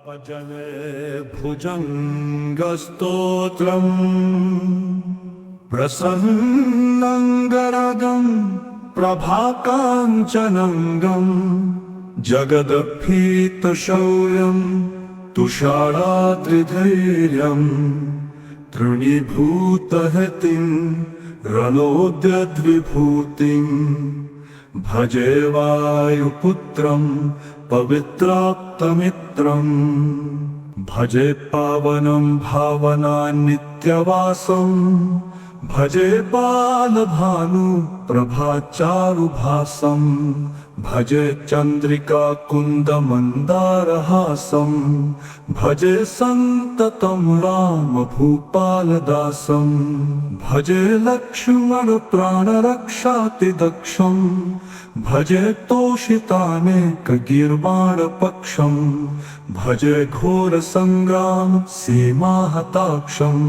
पजने भुजङ्गस्तोत्रम् प्रसन्नङ्गरगं प्रभाकाञ्चनङ्गं जगदभीतशौर्यं तुषाराद्रिधैर्यं तृणीभूतहतिं रणोद्यद्विभूतिं भजे वायुपुत्रं पवित्राप्तमित्रम् भजे पावनं भावनान्नित्यवासम् भजे बालभानु प्रभाचारुभासम् भजे चन्द्रिका कुन्दमन्दारहासम् भजे सन्ततं रामभूपालदासम् भजे लक्ष्मण प्राणरक्षातिदक्षम् भजे तोषितानेकगीर्वाणपक्षम् भजे घोरसङ्ग्राम सीमाहताक्षम्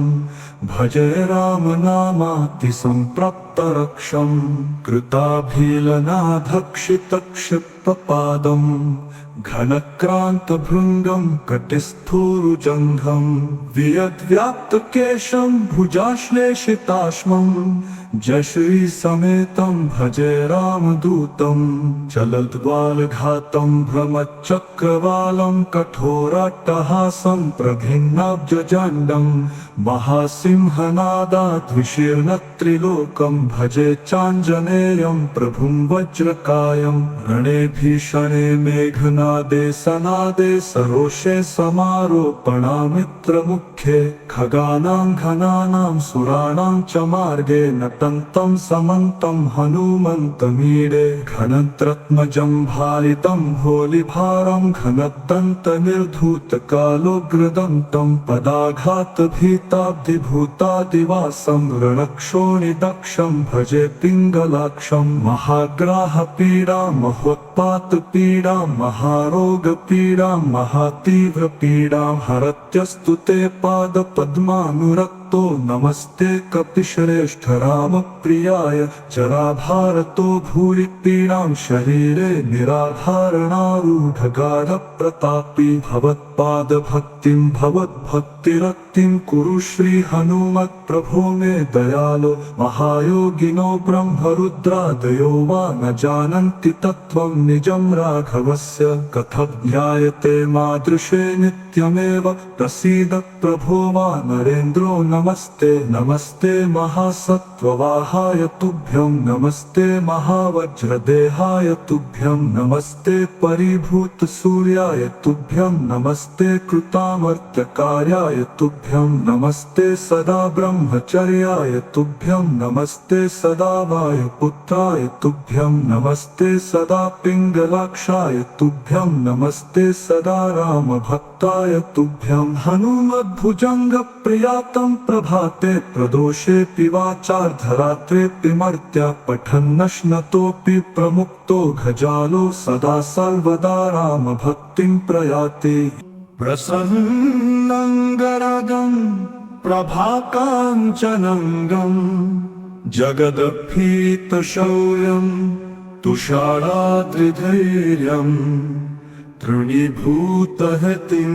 भजे रामनामातिसम्प्राप्तरक्षम् कृताभिलनाधक्षितक्षिप्रपादम् घनक्रान्तभृङ्गम् कटिस्थूरुजङ्घम् वियद्व्याप्तकेशम् भुजाश्लेषिताश्मम् जश्रीसमेतं भजे रामदूतम् चलद्बालघातम् भ्रमचक्रवालं कठोराट्टहासं प्रभिन्नाब्जजाण्डम् महासिंहनादाद्विशीर्णत्रिलोकम् भजे चाञ्जनेयं प्रभुं वज्रकायं रणे भीषणे मेघनादे सनादे सरोषे समारोपणामित्रमुख्ये खगानां घनानां सुराणां च मार्गे नटन्तं समन्तं हनुमन्तमीडे घनत्रत्मजं भारितं होलिभारं घनदन्तनिर्धूतकालोग्रदन्तं पदाघातभीताब्धिभूतादिवासं रणक्षोणिदक्षं भजे पिङ्गलाक्षं महाग्राहपीडां महोत्पातपीडां महारोगपीडां महातीव्रपीडां हरत्यस्तु ते पादपद्मानुरक्तो नमस्ते कपिश्रेष्ठ रामप्रियाय जराभारतो भूरि पीडां शरीरे निराधारणारूढगाढप्रतापी भवत्पादभक्तिं भवद्भक्तिरक्तिं कुरु श्री हनुमत्प्रभो मे दयालो महायोगिनो ब्रह्मरुद्रादयो वा न जानन्ति तत्त्वं निजं राघवस्य कथज्ञायते मादृशे नित्यमेव प्रसीद प्रभो वा नरेन्द्रो नमस्ते नमस्ते महासत्त्ववाहाय तुभ्यं नमस्ते महावज्रदेहाय तुभ्यं नमस्ते परिभूतसूर्याय तुभ्यं नमस्ते कृतामर्त्यकार्याय तुभ्यं नमस्ते सदा ब्रह्मचर्याय तुभ्यं नमस्ते सदा वायुपुत्राय तुभ्यं नमस्ते सदा पिङ्गलाक्षाय तुभ्यं नमस्ते सदा रामभक्ताय तुभ्यं हनुमद्भुजङ्गप्रियातं प्रभाते प्रदोषेऽपि वाचार्धरात्रेऽपि मर्त्या पठन्नश्नतोऽपि प्रमुक्तो घजालो सदा सर्वदा रामभक्तिं प्रयाति प्रसन्नङ्गरगं प्रभाकाञ्चनङ्गं जगदभीतशौर्यं तुषाराद्रिधैर्यं तृणीभूतहतिं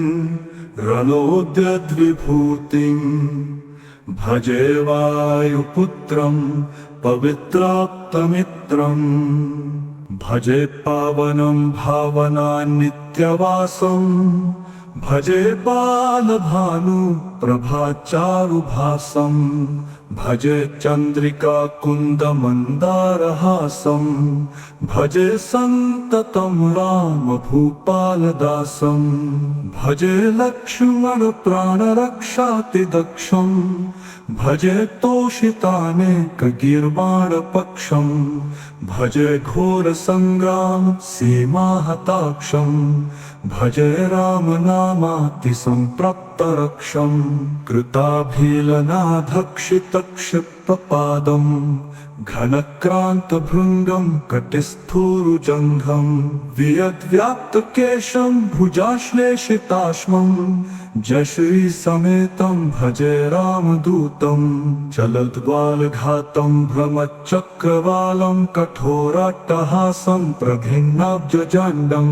रणोद्यद्विभूतिं भजे वायुपुत्रं पवित्राप्तमित्रम् भजे पावनं भावनान्नित्यवासम् भजे बालभानु प्रभाचारुभासम् भजे चन्द्रिका कुन्दमन्दारहासम् भजे सन्ततं रामभूपालदासम् भजे लक्ष्मण प्राणरक्षातिदक्षम् भजे तोषितानेकगीर्वाणपक्षम् भजे घोरसङ्ग्राम सीमाहताक्षम् भजे रामनामातिसम्प्राप्तरक्षम् कृताभिलनाधक्षितक्षिप्रपादम् कटिशृष्टपादम् घनक्रान्तभृङ्गं कटिस्थूरुजङ्घम् वियद्व्याप्तकेशं भुजाश्लेषिताश्मम् जश्रीसमेतं भजे रामदूतं चलद्बालघातं भ्रमचक्रवालं कठोराट्टहासं प्रभिन्नाब्जजाण्डं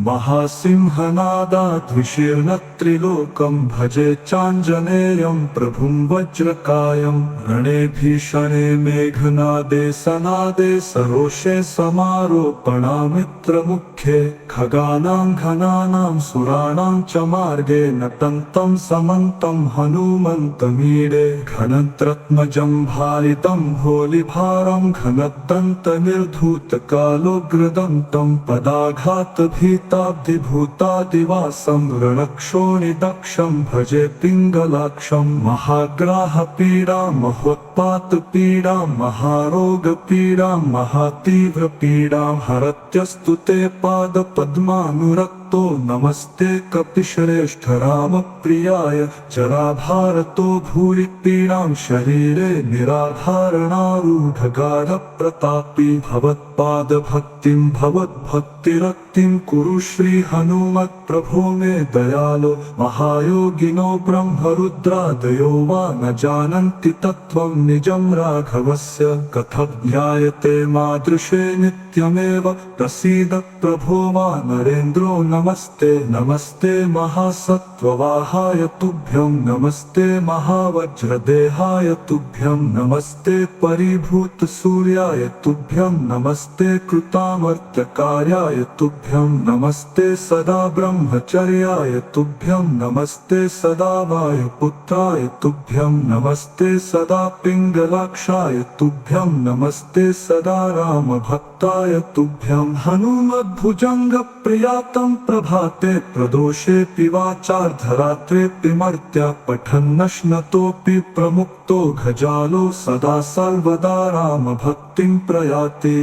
महासिंहनादाद्विशीर्णत्रिलोकं भजे चाञ्जनेयं प्रभुं वज्रकायं रणे भीषणे मेघनादे सनादे सरोषे समारोपणामित्रमुख्ये खगानां घनानां सुराणां च मार्गे नटन्तं समन्तं हनुमन्तमीडे घनत्रत्मजं भारितं भोलिभारं घनदन्तनिर्धूतकालोग्रदन्तं पदाघातभीताब्धिभूतादिवासं रणक्षोणिदक्षं भजे पिङ्गलाक्षं महाग्राहपीडां महोत्पातपीडां महारोगपीडां महातीव्रपीडां हरत्यस्तु ते पादपद्मानुरक्तो नमस्ते कपिश्रेष्ठ रामप्रियाय जराभारतो भूरि पीडां शरीरे निराधारणारूढगाढप्रतापी भवत्पादभक्तिं भवद्भक्तिरक्तिं कुरु श्री हनुमत्प्रभो मे दयालो महायोगिनो ब्रह्मरुद्रादयो वा न जानन्ति तत्त्वं निजं राघवस्य कथं ध्यायते मादृशे नित्यमेव प्रसीद प्रभो वा नरेन्द्रो नमस्ते नमस्ते महासत्त्ववाहाय तुभ्यं नमस्ते महावज्रदेहाय तुभ्यं नमस्ते परिभूतसूर्याय तुभ्यं नमस्ते कृतामर्त्यकार्याय तुभ्यं नमस्ते सदा ब्रह्मचर्याय तुभ्यं नमस्ते सदा वायुपुत्राय तुभ्यं नमस्ते सदा पिङ्गलाक्षाय तुभ्यं नमस्ते सदा रामभक्ताय तुभ्यं हनुमद्भुजङ्गप्रियातं प्रभाते प्रदोषेऽपि वाचार्धरात्रेऽपि मर्त्या पठन्नश्नतोऽपि प्रमुक्तो घजालो सदा सर्वदा रामभक्तिं प्रयाति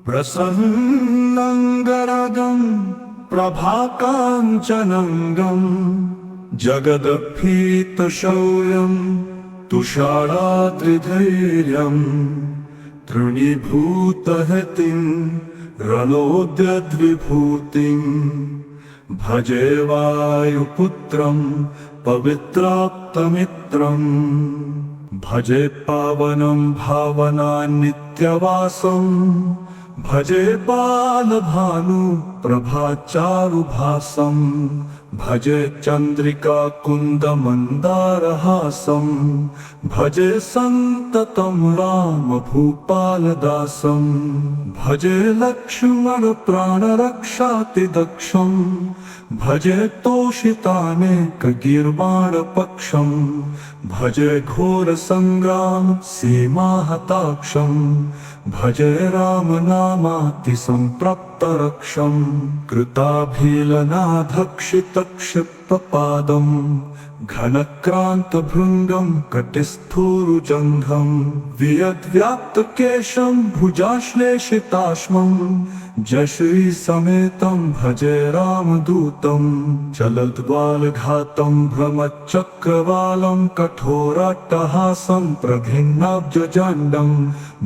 प्रसन्नं गरदं प्रभाकाञ्चनङ्गं जगदभीतशौर्यं तुषाराद्रिधैर्यं तृणीभूतहतिं रणोद्यद्विभूतिं भजे वायुपुत्रं पवित्राप्तमित्रं भजे पावनं भावनान्नित्यवासं भजे बालभानु प्रभाचारुभासं भजे चन्द्रिका कुन्दमन्दारहासं भजे सन्ततं रामभूपालदासं भजे लक्ष्मणप्राणरक्षातिदक्षं भजे तोषितानेकगीर्वाणपक्षं भजे घोरसङ्ग्राम सीमाहताक्षं भजे रामनामातिसम्प्राप्तरक्षं कृताभीलनाधक्षितक्षिप्तपादं घनक्रान्तभृङ्गं कटिस्थूरुजङ्घं वियद्व्याप्तकेशं भुजाश्लेषिताश्मं जश्रीसमेतं भजे रामदूतं चलद्बालघातं भ्रमचक्रवालं कठोराट्टहासं प्रभिन्नाब्जजाण्डं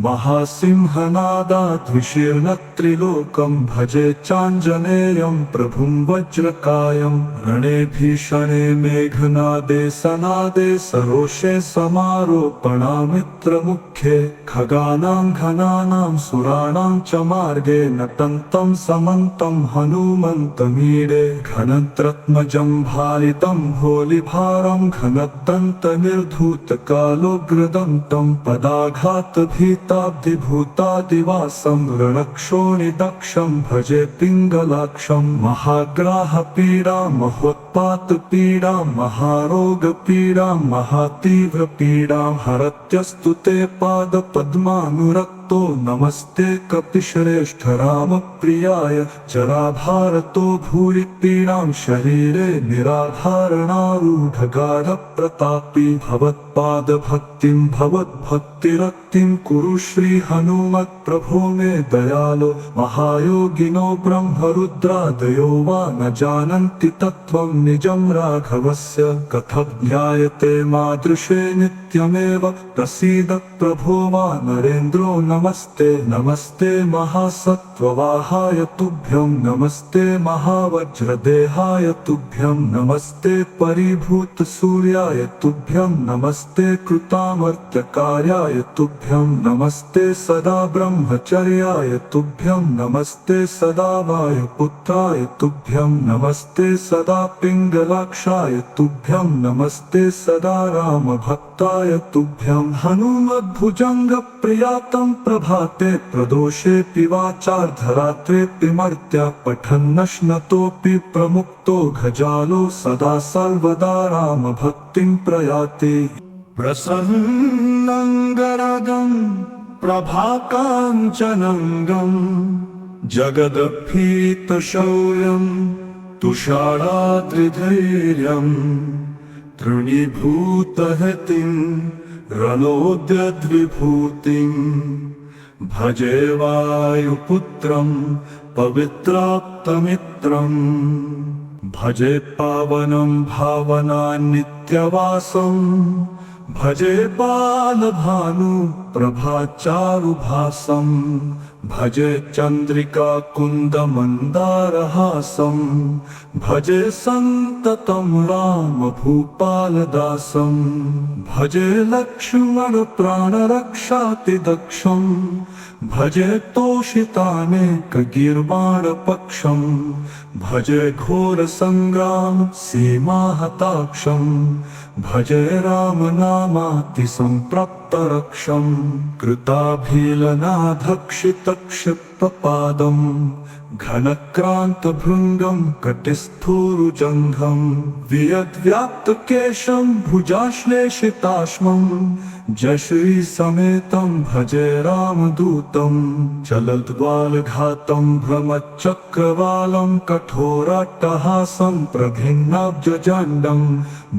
महासिंहनादाद्विशीर्णत्रिलोकं भजे चाञ्जनेयं प्रभुं वज्रकायं रणे भीषणे मेघनादे सनादे सरोषे समारोपणामित्रमुख्ये खगानां घनानां सुराणां च मार्गे नटन्तं समन्तं हनुमन्तमीडे घनत्रत्मजं भारितं भोलिभारं घनदन्तनिर्धूतकालोग्रदन्तं पदाघातभीताब्धिभूतादिवासं रणक्षोणिदक्षं भजे पिङ्गलाक्षं महाग्राहपीडां महोत्पातपीडां महारोगपीडां महातीव्रपीडां हरत्यस्तु ते पादपद्मानुरक्तो नमस्ते कपिश्रेष्ठ रामप्रियाय जराभारतो भूरि पीडां शरीरे निराधारणारूढगाढप्रतापी भवत्पादभक्तिं भवद्भक्ति भक्तिरक्तिं कुरु श्री हनुमत् प्रभो मे दयालो। महायोगिनो ब्रह्मरुद्रादयो वा न जानन्ति तत्त्वं निजं राघवस्य। कथज्ञायते मादृशे नित्यमेव प्रसीद प्रभो वानरेन्द्रो नमस्ते। नमस्ते महासत्त्ववाहाय तुभ्यं नमस्ते महावज्रदेहाय तुभ्यं नमस्ते परिभूतसूर्याय तुभ्यं नमस्ते कृतामर्त्यकार्याय तुभ्यं नमस्ते सदा ब्रह्मचर्याय तुभ्यं नमस्ते सदा वायुपुत्राय तुभ्यं नमस्ते सदा पिङ्गलाक्षाय तुभ्यं नमस्ते सदा रामभक्ताय तुभ्यं। हनुमद्भुजङ्गप्रियातं प्रभाते प्रदोषेऽपि वाचार्धरात्रेऽपि मर्त्या पठन्नश्नतोऽपि प्रमुक्तो घजालो सदा सर्वदा रामभक्तिं प्रयाति। प्रसन्नङ्गरागं प्रभाकाञ्चनङ्गं जगदभीतशौर्यं तुषाराद्रिधैर्यं तृणीभूतहतिं रणोद्यद्विभूतिं भजे वायुपुत्रं पवित्राप्तमित्रं। भजे पावनं भावनान्नित्यवासं भजे बालभानु प्रभाचारुभासं भजे चन्द्रिका कुन्दमन्दारहासं भजे सन्ततं राम भूपालदासं भजे लक्ष्मण प्राणरक्षातिदक्षं भजे तोषितानेकगीर्वाणपक्षं भजे घोरसङ्ग्राम सीमाहताक्षं भजे रामनामातिसम्प्राप्तरक्षं कृताभिलनाधक्षितक्षिप्रपादं घनक्रान्तभृङ्गं कटिस्थूरुजङ्घं वियद्व्याप्तकेशं भुजाश्लेषिताश्मं जश्रीसमेतं भजे रामदूतं। चलद्वालघातं भ्रमचक्रवालं कठोराट्टहासं प्रभिन्नाब्जजाण्डं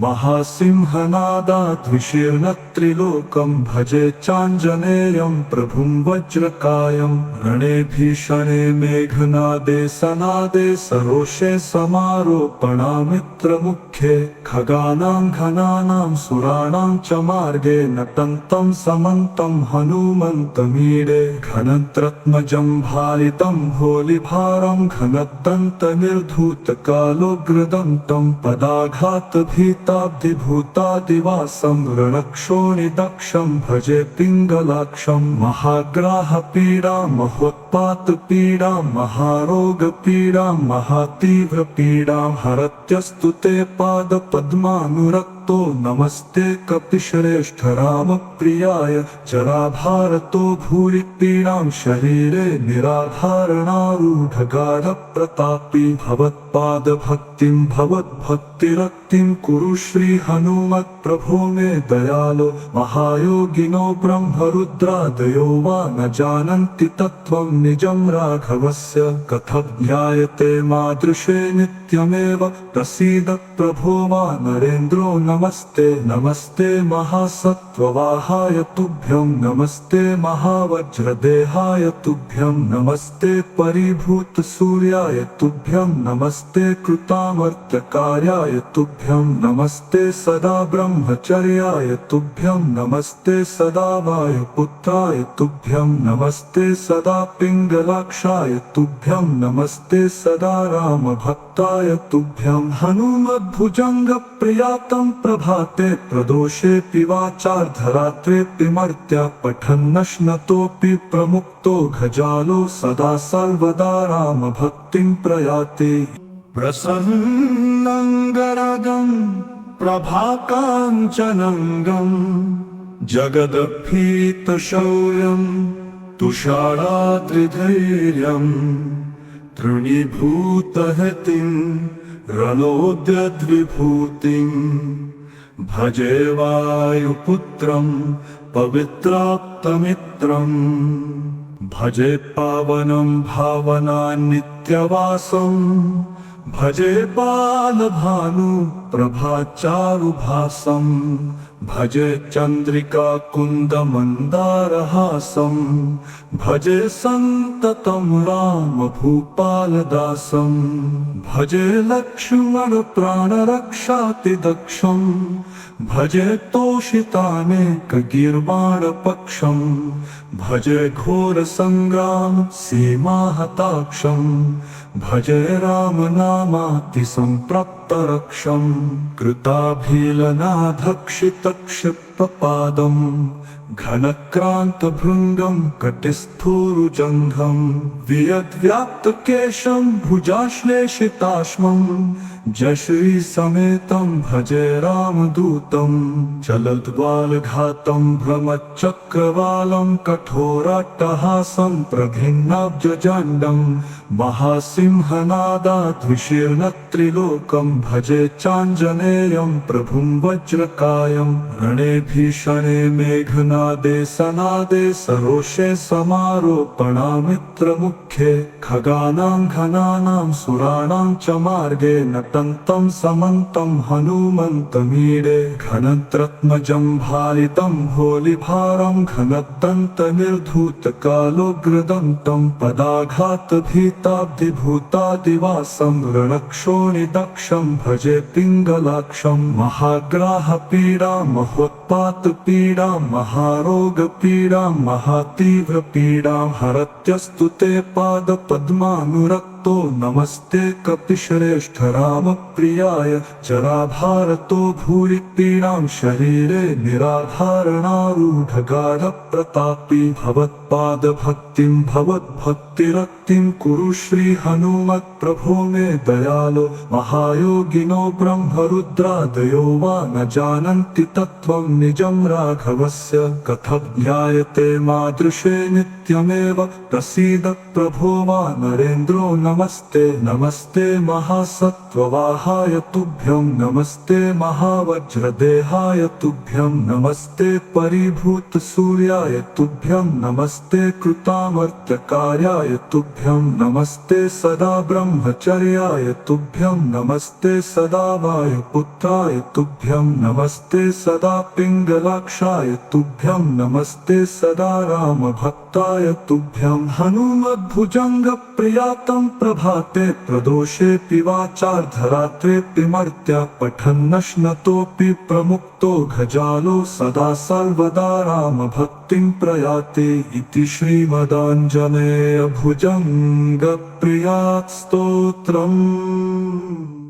महासिंहनादाद्विशीर्णत्रिलोकं भजे चाञ्जनेयं प्रभुं वज्रकायं। रणे भीषणे मेघनादे सनादे सरोषे समारोपणामित्रमुख्ये खगानां घनानां सुराणां च मार्गे नटन्तं समन्तं हनुमन्तमीडे। घनत्रत्मजं भारितं भोलिभारं घनदन्तनिर्धूतकालोग्रदन्तं पदाघातभीताब्धिभूतादिवासं रणक्षोणिदक्षं भजे पिङ्गलाक्षं। महाग्राहपीडां महोत्पातपीडां महारोगपीडां महातीव्रपीडां हरत्यस्तु ते पादपद्मानुरक्तो। नमस्ते कपिश्रेष्ठ रामप्रियाय जराभारतो भूरि पीडां शरीरे निराधारणारूढगाढप्रतापी। भवत्पादभक्तिं भवद्भक्तिरक्तिं कुरु श्री हनुमत् प्रभो मे दयालो। महायोगिनो ब्रह्मरुद्रादयो वा न जानन्ति तत्त्वं निजं राघवस्य। कथज्ञायते मादृशे नित्यमेव प्रसीद प्रभो वानरेन्द्रो नमस्ते। नमस्ते महासत्त्ववाहाय तुभ्यं नमस्ते महावज्रदेहाय तुभ्यं नमस्ते परिभूतसूर्याय तुभ्यं नमस्ते कृतामर्त्यकार्याय तुभ्यं नमस्ते सदा ब्रह्मचर्याय तुभ्यं नमस्ते सदा वायुपुत्राय तुभ्यं नमस्ते सदा पिङ्गलाक्षाय तुभ्यं नमस्ते सदा रामभक्ताय तुभ्यं। हनुमद्भुजङ्गप्रियातं प्रभाते प्रदोषेऽपि वाचार्धरात्रेऽपि मर्त्या पठन्नश्नतोऽपि प्रमुक्तो घजालो सदा सर्वदा रामभक्तिं प्रयाति। प्रसन्नङ्गरागं प्रभाकाञ्चनङ्गं जगदभीतशौर्यं तुषाराद्रिधैर्यं तृणीभूतहतिं रणोद्यद्विभूतिं भजे वायुपुत्रं पवित्राप्तमित्रं। भजे पावनं भावनान्नित्यवासं भजे बालभानु प्रभाचारुभासं भजे चन्द्रिका कुन्दमन्दारहासं भजे सन्ततं राम भूपालदासं भजे लक्ष्मण प्राणरक्षातिदक्षं भजे तोषितानेकगीर्वाणपक्षं भजे घोरसङ्ग्राम सीमाहताक्षं भजे रामनामातिसम्प्राप्तरक्षं कृताभिलनाधक्षितक्षिप्रपादं घनक्रान्तभृङ्गं कटिस्थूरुजङ्घं वियद्व्याप्तकेशं भुजाश्लेषिताश्मं जश्रीसमेतं भजे रामदूतं चलद्बालघातं भ्रमचक्रवालं कठोराट्टहासं प्रभिन्नाब्जजाण्डं महासिंहनादाद्विशीर्णत्रिलोकं भजे चाञ्जनेयं प्रभुं वज्रकायं रणे भीषणे मेघनादे सनादे सरोषे समारोपणामित्रमुख्ये खगानां घनानां सुराणां च मार्गे नटन्तं समन्तं हनुमन्तमीडे घनत्रत्मजं भालितं होलिभारं घनदन्तनिर्धूतकालोग्रदन्तं पदाघातभीताब्धिभूतादिवासं रणक्षोणिदक्षं भजे पिङ्गलाक्षं महाग्राहपीडां महोत्पातपीडां महारोगपीडां महातीव्रपीडां हरत्यस्तु ते पादपद्मानुरक्तो नमस्ते कपिश्रेष्ठ रामप्रियाय जराभारतो भूरि पीडां शरीरे निराधारणारूढगाढप्रतापी भवत्पादभक्तिं भवद्भक्तिरक्तिं कुरु श्री हनुमत्प्रभो मे दयालो महायोगिनो ब्रह्मरुद्रादयो वा न जानन्ति तत्त्वं निजं राघवस्य कथज्ञायते मादृशे नित्यमेव प्रसीद प्रभो वा नरेन्द्रो नमस्ते नमस्ते महासत्त्ववाहाय तुभ्यं नमस्ते महावज्रदेहाय तुभ्यं नमस्ते परिभूतसूर्याय तुभ्यं नमस्ते कृतामर्त्यकार्याय तुभ्यं नमस्ते सदा ब्रह्मचर्याय तुभ्यं नमस्ते सदा वायुपुत्राय तुभ्यं नमस्ते सदा पिङ्गलाक्षाय तुभ्यं नमस्ते सदा रामभक्ताय तुभ्यं हनुमद्भुजङ्गप्रियातं प्रभाते प्रदोषेऽपि वाचार्धरात्रेऽपि मर्त्या पठन्नश्नतोऽपि प्रमुक्तो घजालो सदा सर्वदा रामभक्तिं प्रयाति इति श्रीमदाञ्जनेयभुजङ्गप्रियास्तोत्रम्।